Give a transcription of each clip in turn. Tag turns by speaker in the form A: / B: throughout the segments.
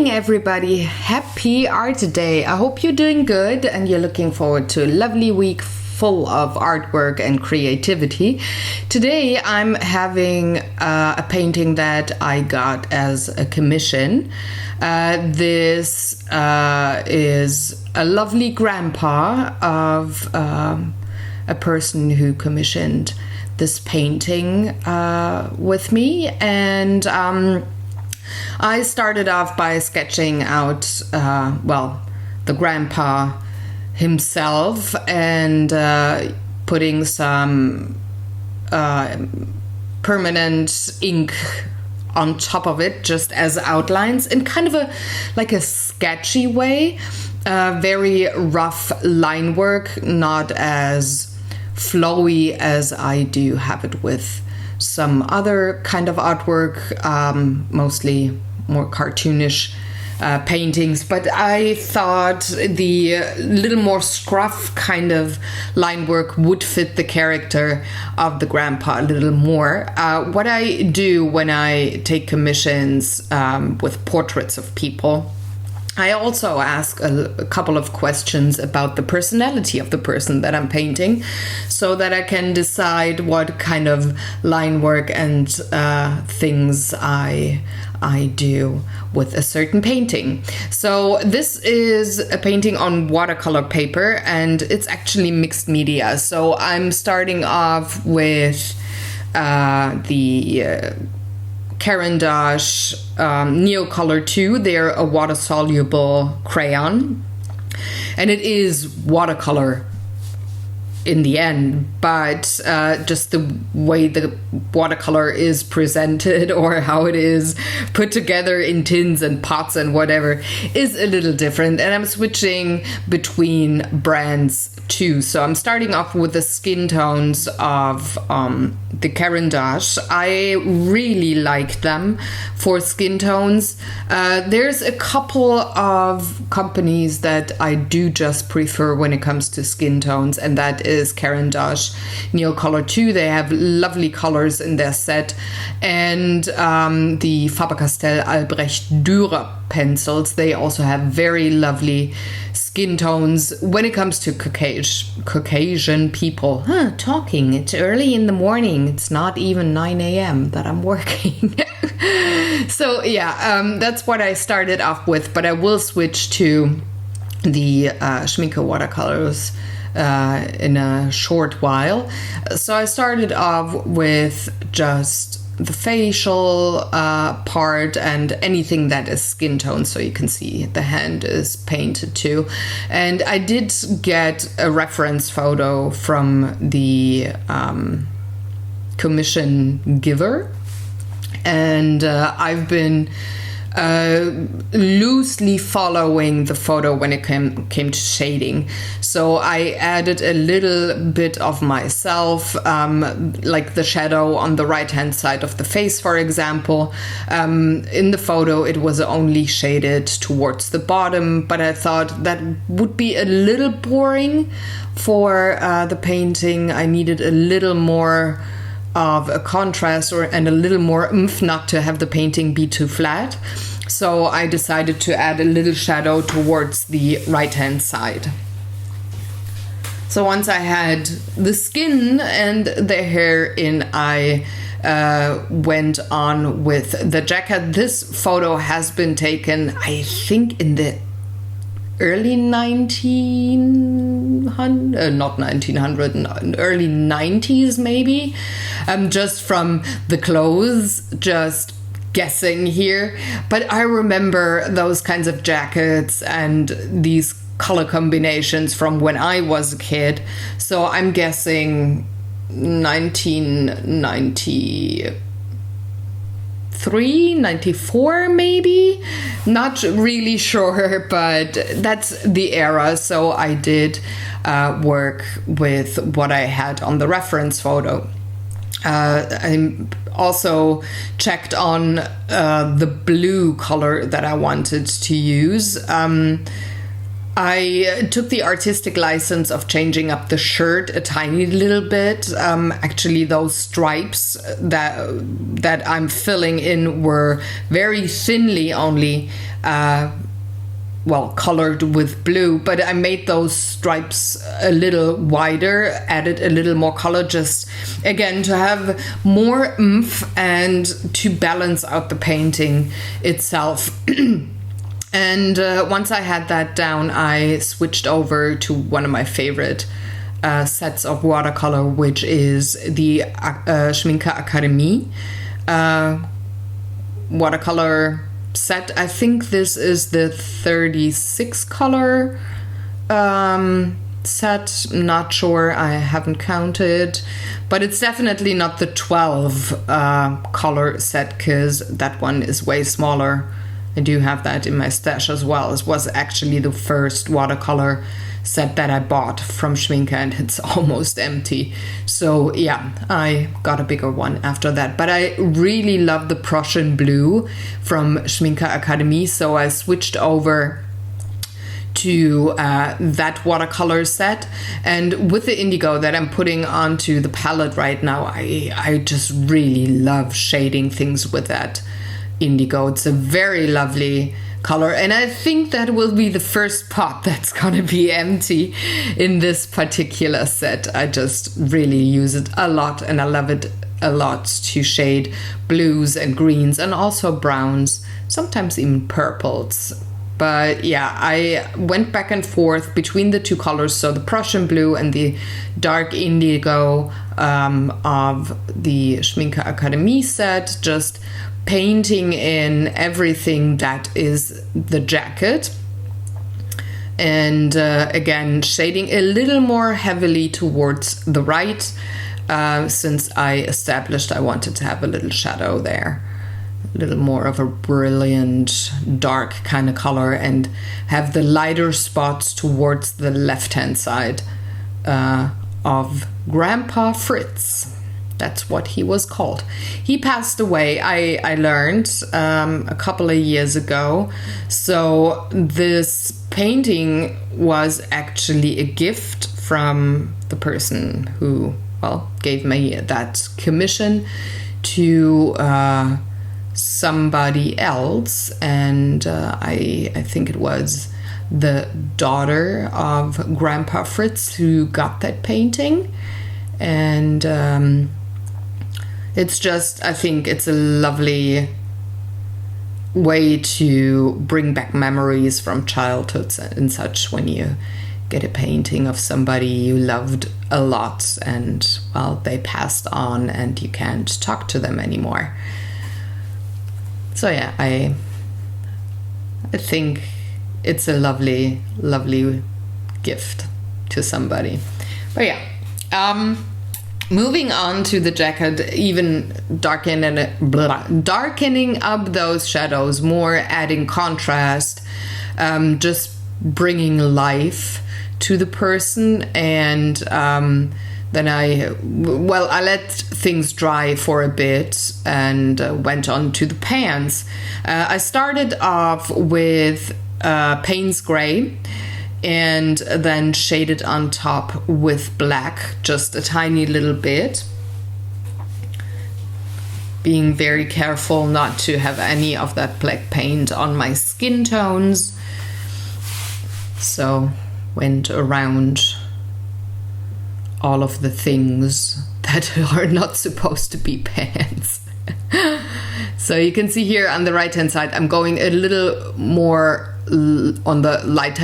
A: morning, everybody. Happy Art Day. I hope you're doing good and you're looking forward to a lovely week full of artwork and creativity. Today I'm having a painting that I got as a commission. This is a lovely grandpa of a person who commissioned this painting with me, and I started off by sketching out the grandpa himself and putting some permanent ink on top of it just as outlines in kind of a sketchy way, very rough line work, not as flowy as I do have it with some other kind of artwork, mostly more cartoonish paintings, but I thought the little more scruff kind of line work would fit the character of the grandpa a little more. What I do when I take commissions with portraits of people, I also ask a couple of questions about the personality of the person that I'm painting, so that I can decide what kind of line work and things I do with a certain painting. So this is a painting on watercolor paper, and it's actually mixed media. So I'm starting off with the Caran d'Ache Neocolor 2. They're a water-soluble crayon, and it is watercolor in the end, but just the way the watercolor is presented or how it is put together in tins and pots and whatever is a little different, and I'm switching between brands too. So I'm starting off with the skin tones of the Caran d'Ache. I really like them for skin tones. There's a couple of companies that I do just prefer when it comes to skin tones, and that is Caran d'Ache Neocolor 2. They have lovely colors in their set, and the Faber-Castell Albrecht Dürer pencils. They also have very lovely skin tones when it comes to Caucasian people. Talking, it's early in the morning. It's not even 9 a.m. that I'm working. So yeah, that's what I started off with, but I will switch to the Schmincke watercolors in a short while. So I started off with just the facial part and anything that is skin tone, so you can see the hand is painted too. And I did get a reference photo from the commission giver, and I've been loosely following the photo when it came to shading. So I added a little bit of myself, like the shadow on the right hand side of the face, for example. In the photo it was only shaded towards the bottom, but I thought that would be a little boring for the painting. I needed a little more of a contrast and a little more oomph, not to have the painting be too flat. So I decided to add a little shadow towards the right hand side. So once I had the skin and the hair in, I went on with the jacket. This photo has been taken, I think, in the early 90s maybe, just from the clothes, just guessing here, but I remember those kinds of jackets and these color combinations from when I was a kid, so I'm guessing 1993, 94 maybe, not really sure, but that's the era. So I did work with what I had on the reference photo. I also checked on the blue color that I wanted to use. I took the artistic license of changing up the shirt a tiny little bit. Actually, those stripes that I'm filling in were very thinly only colored with blue, but I made those stripes a little wider, added a little more color, just again to have more oomph and to balance out the painting itself. And once I had that down, I switched over to one of my favorite sets of watercolor, which is the Schminke Akademie watercolor set. I think this is the 36 color set. Not sure, I haven't counted, but it's definitely not the 12 color set, because that one is way smaller. I do have that in my stash as well. It was actually the first watercolor set that I bought from Schminke, and it's almost empty. So yeah, I got a bigger one after that. But I really love the Prussian blue from Schminke Akademie, so I switched over to that watercolor set. And with the indigo that I'm putting onto the palette right now, I just really love shading things with that indigo. It's a very lovely color, and I think that will be the first pot that's gonna be empty in this particular set. I just really use it a lot, and I love it a lot to shade blues and greens and also browns, sometimes even purples. But yeah, I went back and forth between the two colors, so the Prussian blue and the dark indigo of the Schminke Akademie set, just painting in everything that is the jacket, and again shading a little more heavily towards the right, since I established I wanted to have a little shadow there, a little more of a brilliant dark kind of color, and have the lighter spots towards the left hand side of Grandpa Fritz. That's what he was called. He passed away, I learned, a couple of years ago. So this painting was actually a gift from the person who, gave me that commission to somebody else. And I think it was the daughter of Grandpa Fritz who got that painting. And it's just, I think it's a lovely way to bring back memories from childhood and such, when you get a painting of somebody you loved a lot and, they passed on and you can't talk to them anymore. So yeah, I think it's a lovely, lovely gift to somebody. But yeah, moving on to the jacket, even darkening up those shadows more, adding contrast, just bringing life to the person. And then I let things dry for a bit and went on to the pans. I started off with Payne's Gray, and then shaded on top with black, just a tiny little bit. Being very careful not to have any of that black paint on my skin tones. So went around all of the things that are not supposed to be pants. So you can see here on the right hand side, I'm going a little more on the light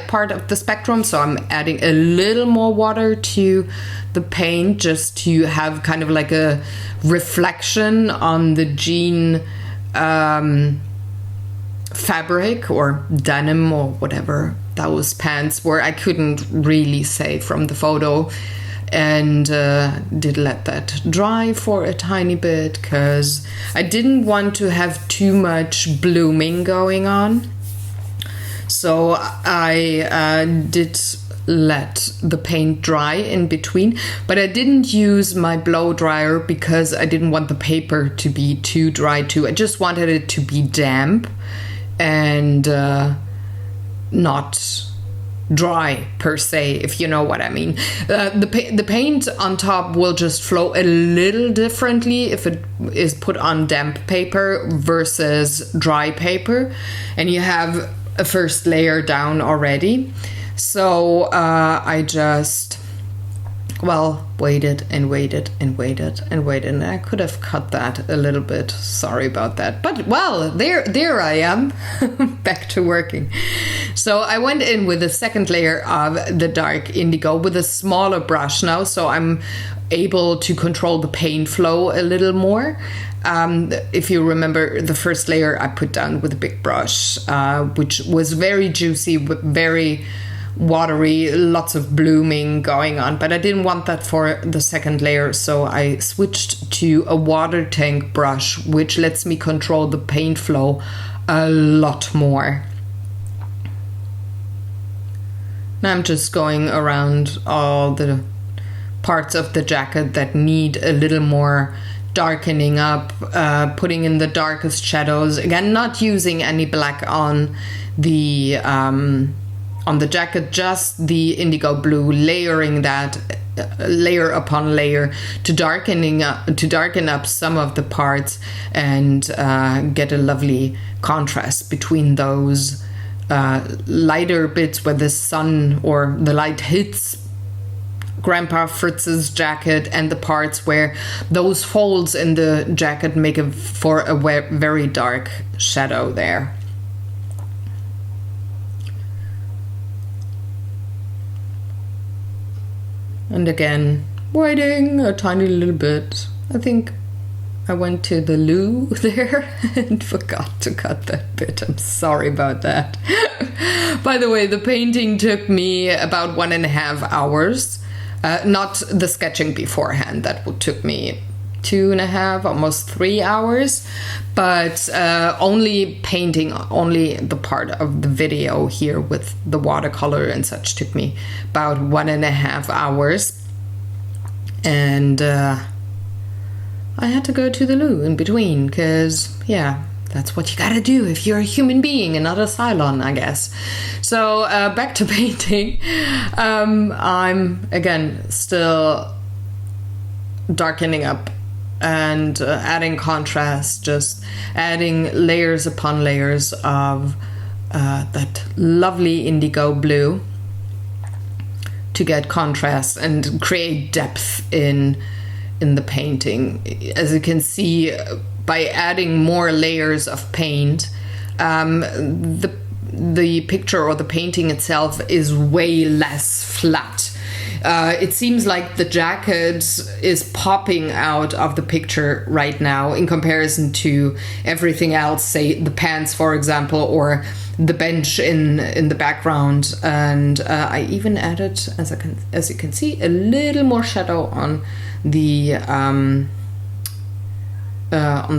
A: part of the spectrum, so I'm adding a little more water to the paint, just to have kind of like a reflection on the jean fabric or denim or whatever those pants were. I couldn't really say from the photo, and did let that dry for a tiny bit, because I didn't want to have too much blooming going on. So I did let the paint dry in between, but I didn't use my blow dryer because I didn't want the paper to be too dry too. I just wanted it to be damp and not dry per se, if you know what I mean. The paint on top will just flow a little differently if it is put on damp paper versus dry paper, and you have a first layer down already. So I just waited and waited and waited and waited, and I could have cut that a little bit. Sorry about that, but well, there I am, back to working. So I went in with a second layer of the dark indigo with a smaller brush now, so I'm able to control the paint flow a little more. If you remember, the first layer I put down with a big brush, which was very juicy, very watery, lots of blooming going on, but I didn't want that for the second layer, so I switched to a water tank brush, which lets me control the paint flow a lot more. Now I'm just going around all the parts of the jacket that need a little more darkening up, putting in the darkest shadows. Again, not using any black on the jacket, just the indigo blue, layering that layer upon layer to darken up some of the parts and get a lovely contrast between those lighter bits where the sun or the light hits Grandpa Fritz's jacket and the parts where those folds in the jacket make for a very dark shadow there. And again, waiting a tiny little bit. I think I went to the loo there and forgot to cut that bit. I'm sorry about that. By the way, the painting took me about 1.5 hours. Not the sketching beforehand. That took me 2.5, almost 3 hours. But only painting, only the part of the video here with the watercolor and such took me about 1.5 hours. And I had to go to the loo in between because, yeah, that's what you gotta do if you're a human being and not a Cylon, I guess. So back to painting. I'm, again, still darkening up and adding contrast, just adding layers upon layers of that lovely indigo blue to get contrast and create depth in the painting. As you can see, by adding more layers of paint, the picture or the painting itself is way less flat. It seems like the jacket is popping out of the picture right now in comparison to everything else, say the pants, for example, or the bench in the background. And I even added, as you can see, a little more shadow on the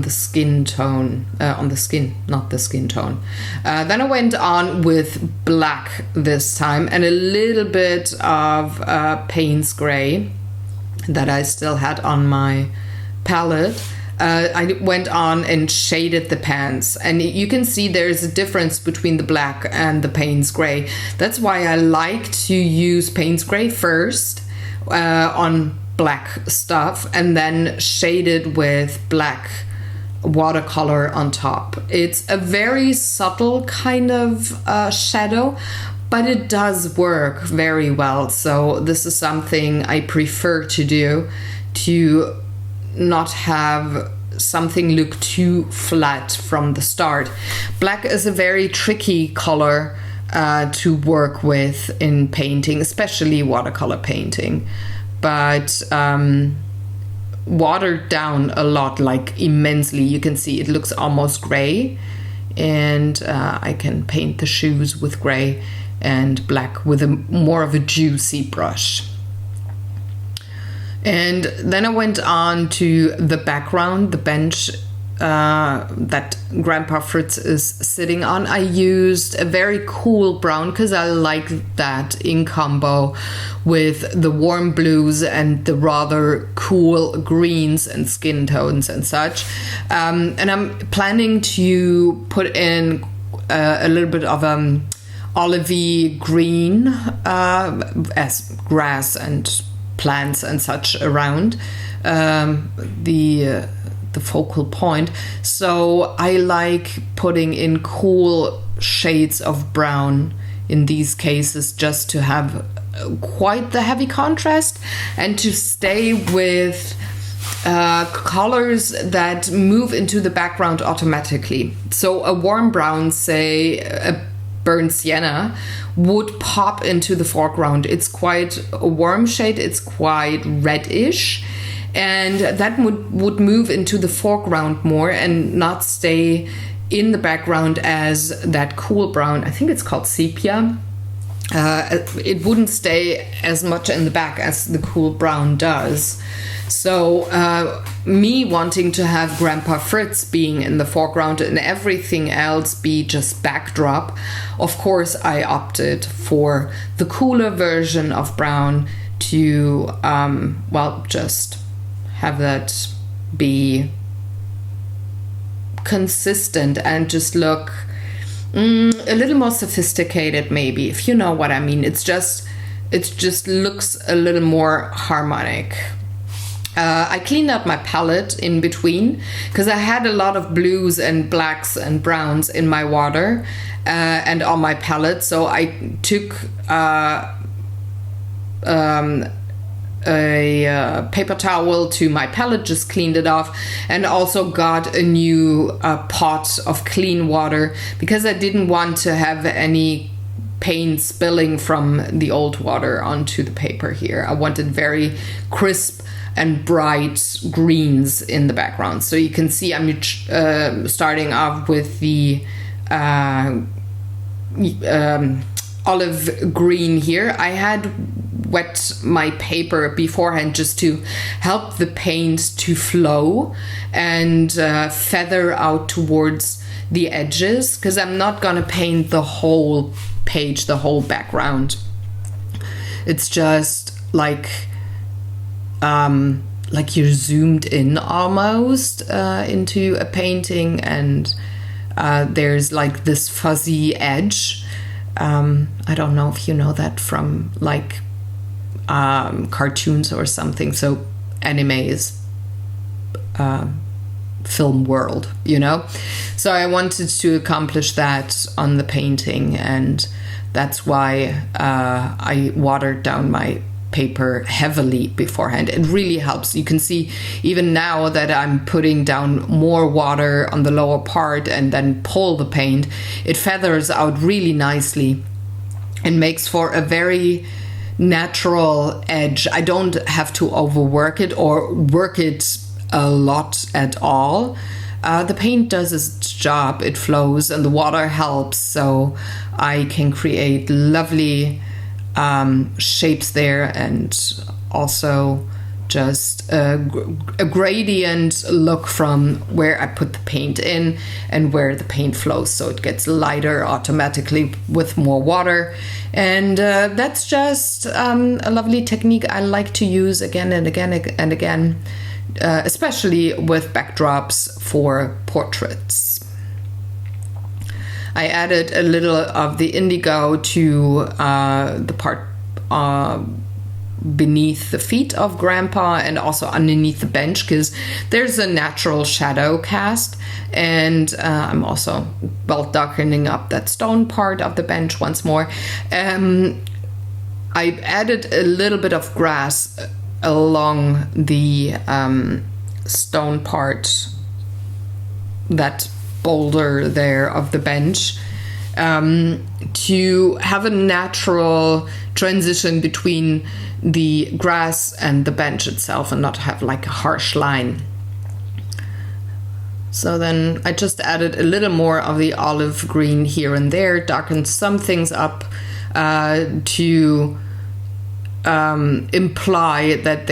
A: skin tone, on the skin, not the skin tone. Then I went on with black this time and a little bit of Payne's Gray that I still had on my palette. I went on and shaded the pants, and you can see there's a difference between the black and the Payne's Gray. That's why I like to use Payne's Gray first on black stuff and then shaded with black watercolor on top. It's a very subtle kind of shadow, but it does work very well. So this is something I prefer to do, to not have something look too flat from the start. Black is a very tricky color to work with in painting, especially watercolor painting. But watered down a lot, like immensely. You can see it looks almost gray, and I can paint the shoes with gray and black with more of a juicy brush. And then I went on to the background, the bench that Grandpa Fritz is sitting on. I used a very cool brown because I like that in combo with the warm blues and the rather cool greens and skin tones and such. And I'm planning to put in a little bit of olivey green as grass and plants and such around the focal point. So I like putting in cool shades of brown in these cases, just to have quite the heavy contrast and to stay with colors that move into the background automatically. So a warm brown, say a burnt sienna, would pop into the foreground. It's quite a warm shade, it's quite reddish, and that would move into the foreground more and not stay in the background as that cool brown. I think it's called sepia. It wouldn't stay as much in the back as the cool brown does. So me wanting to have Grandpa Fritz being in the foreground and everything else be just backdrop, of course I opted for the cooler version of brown to just have that be consistent and just look a little more sophisticated, maybe, if you know what I mean. It just looks a little more harmonic. I cleaned out my palette in between because I had a lot of blues and blacks and browns in my water and on my palette. So I took a paper towel to my palette, just cleaned it off, and also got a new pot of clean water because I didn't want to have any paint spilling from the old water onto the paper here. I wanted very crisp and bright greens in the background. So you can see I'm starting off with the olive green here. I had wet my paper beforehand just to help the paint to flow and feather out towards the edges, because I'm not gonna paint the whole page, the whole background. It's just like you're zoomed in almost into a painting, and there's like this fuzzy edge. I don't know if you know that from like cartoons or something. So anime is film world, you know? So I wanted to accomplish that on the painting, and that's why I watered down my paper heavily beforehand. It really helps. You can see even now that I'm putting down more water on the lower part and then pull the paint, it feathers out really nicely and makes for a very natural edge. I don't have to overwork it or work it a lot at all. The paint does its job, it flows, and the water helps, so I can create lovely shapes there, and also just a gradient look from where I put the paint in and where the paint flows, so it gets lighter automatically with more water. And that's just a lovely technique I like to use again and again and again, especially with backdrops for portraits. I added a little of the indigo to the part beneath the feet of Grandpa and also underneath the bench, because there's a natural shadow cast. And I'm also darkening up that stone part of the bench once more. I added a little bit of grass along the stone part, that boulder there of the bench, to have a natural transition between the grass and the bench itself and not have like a harsh line. So then I just added a little more of the olive green here and there, darkened some things up to imply that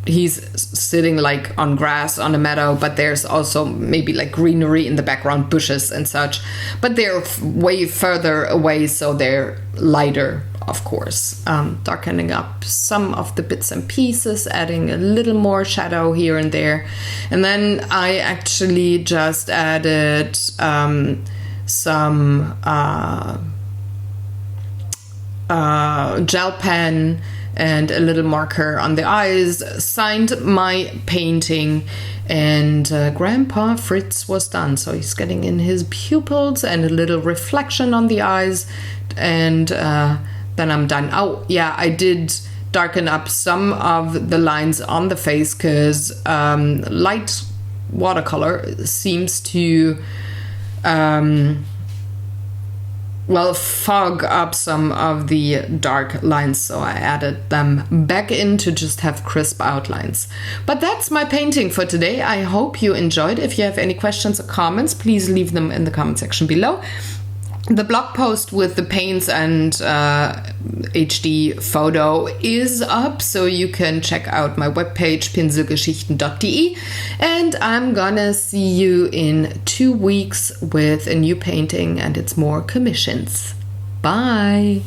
A: he's sitting like on grass on a meadow, but there's also maybe like greenery in the background, bushes and such, but they're way further away, so they're lighter, of course. Darkening up some of the bits and pieces, adding a little more shadow here and there. And then I actually just added some gel pen and a little marker on the eyes, signed my painting, and Grandpa Fritz was done. So he's getting in his pupils and a little reflection on the eyes, and then I'm done. Oh yeah, I did darken up some of the lines on the face because light watercolor seems to fog up some of the dark lines, so I added them back in to just have crisp outlines. But that's my painting for today. I hope you enjoyed. If you have any questions or comments, please leave them in the comment section below. The blog post with the paints and HD photo is up, so you can check out my webpage pinselgeschichten.de, and I'm gonna see you in 2 weeks with a new painting, and it's more commissions. Bye!